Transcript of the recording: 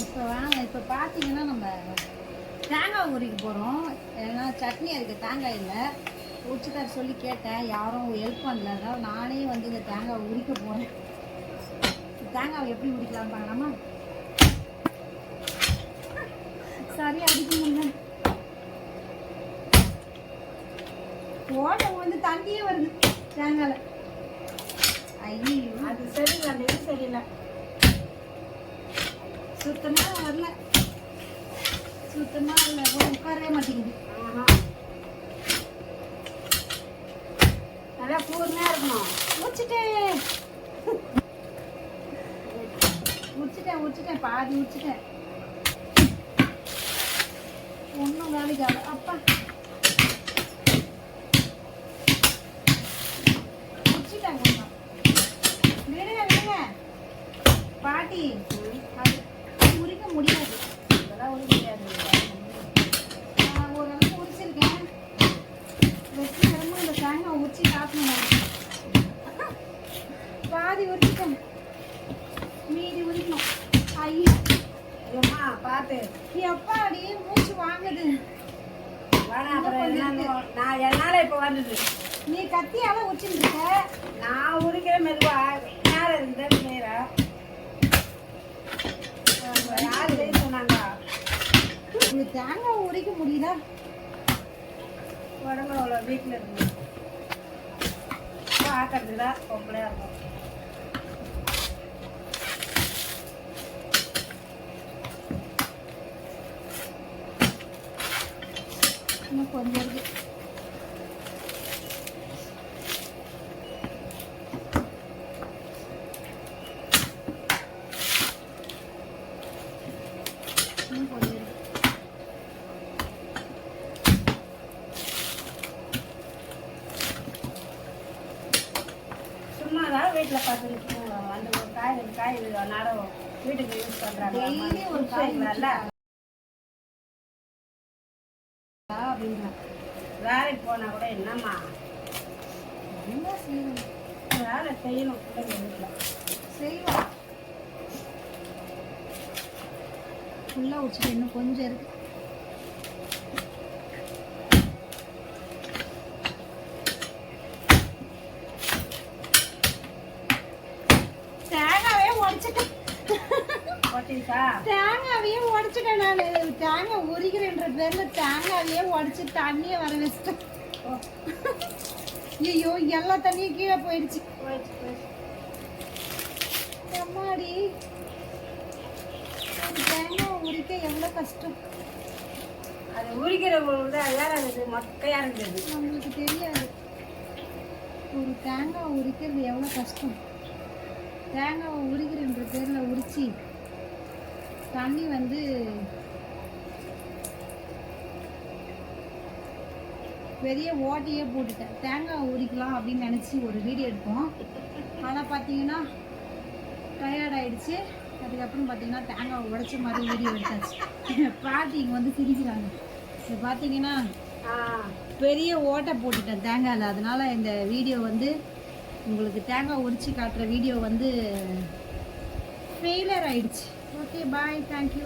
இப்போ வாங்க, இப்போ பார்த்தீங்கன்னா நம்ம தேங்காய் உரிக்க போகிறோம். ஏன்னா சட்னி அதுக்கு தேங்காய் இல்லை. உரிச்சுக்கார் சொல்லி கேட்டேன், யாரும் ஹெல்ப் பண்ணல. அதனால் நானே வந்து இந்த தேங்காய் உரிக்க போகிறேன். தேங்காவை எப்படி உரிக்கலாம்னு பார்க்கலாமா? சரி, அடிக்கணுங்க. ஓட்டை வந்து தண்ணியே வருது தேங்காயில். ஐயோ, அது சரியில்லை, இது சரியில்லை. சுத்தமாக வரல, சுத்தமாக இல்லை, உட்காரவே மாட்டேங்குது. நல்லா கூர்மையாக இருக்கணும். உரிச்சிட்டேன் பாதி உரிச்சிட்டேன். ஒன்றும் வேலைக்காக அப்பா உரிச்சிட்டாங்க. கொஞ்சம் விடுங்க பாட்டி, அது உரிக்க முடியாது. இதெல்லாம் உரிக்க முடியாது. ஓரளவுக்கு உரிச்சிருக்கேன். வெற்றி கிழமை இந்த தேங்காய் உரிச்சி சாப்பிடணும். பாதி உரிச்சிட்டேன், மீதி உரிக்கணும். ஐயோ ஐயோம்மா பார்த்து எப்பாடி மூச்சு வாங்குது. வேணா அப்புறம் நான் என்னால் இப்போ வந்தது. நீ கத்தியால உரிச்சுருக்க. நான் உரிக்கிற மெதுவா நேரம் இருந்தது. நேரம் யார் சொன்னாங்க? இந்த தேங்காய் உரிக்க முடியுதா? உடம்பு அவ்வளோ வீட்டில் இருக்கு. பார்க்கறதுக்கு தான் பொம்பளையாக இருக்கும். இன்னும் கொஞ்சம் இருக்கு. இன்னும் கொஞ்சம் இருக்கு. சும்மா தான் வீட்டில் பார்த்துட்டு அந்த ஒரு காய் நேரம் வீட்டுக்கு யூஸ் பண்ணுறாங்க. டெய்லி ஒரு காய் நல்லா அப்படின்னா வேலைக்கு போனால் கூட என்னம்மா என்ன செய்யணும்? வேலை செய்யணும் பிள்ளைங்க வீட்டில். செய்வா. ஃபுல்லாக உச்சிட்டு இன்னும் கொஞ்சம் இருக்கு. தேங்காவே உடச்சிட்டேன். போட்டீங்களா? தேங்காவையே உடச்சிட்டேன். நான் தேங்காய் உரிக்கிறேன்ற பேர்ல தேங்காவையே உடச்சி தண்ணியை வர வச்சிட்டேன். ஐயோ, எல்லா தண்ணியும் கீழே போயிடுச்சு. அம்மாடி, ஒரு தேங்காய் உரிக்க எவ்வளோ கஷ்டம். அது உரிக்கிறவங்களுக்கு தான் வேலை இருக்குது, மொக்கையாக இருக்குது. நம்மளுக்கு தெரியாது ஒரு தேங்காய் உரிக்கிறது எவ்வளோ கஷ்டம். தேங்காவை உரிக்கிறன்ற பேரில் உரிச்சு தண்ணி வந்து பெரிய ஓட்டையே போட்டுட்டேன். தேங்காய் உரிக்கலாம் அப்படின்னு நினச்சி ஒரு வீடியோ எடுப்போம். ஆனால் பார்த்தீங்கன்னா டயர்ட் ஆகிடுச்சு. அதுக்கப்புறம் பார்த்தீங்கன்னா தேங்காய் உடைச்ச மாதிரி வீடியோ எடுத்தாச்சு. பாட்டி இங்கே வந்து சிரிக்கிறாங்க. இது பார்த்தீங்கன்னா பெரிய ஓட்டை போட்டுட்டேன் தேங்காயில். அதனால் இந்த வீடியோ வந்து உங்களுக்கு தேங்காய் உரிச்சு காட்டுற வீடியோ வந்து ஃபெயிலியர் ஆயிடுச்சு. ஓகே, பாய், தேங்க்யூ.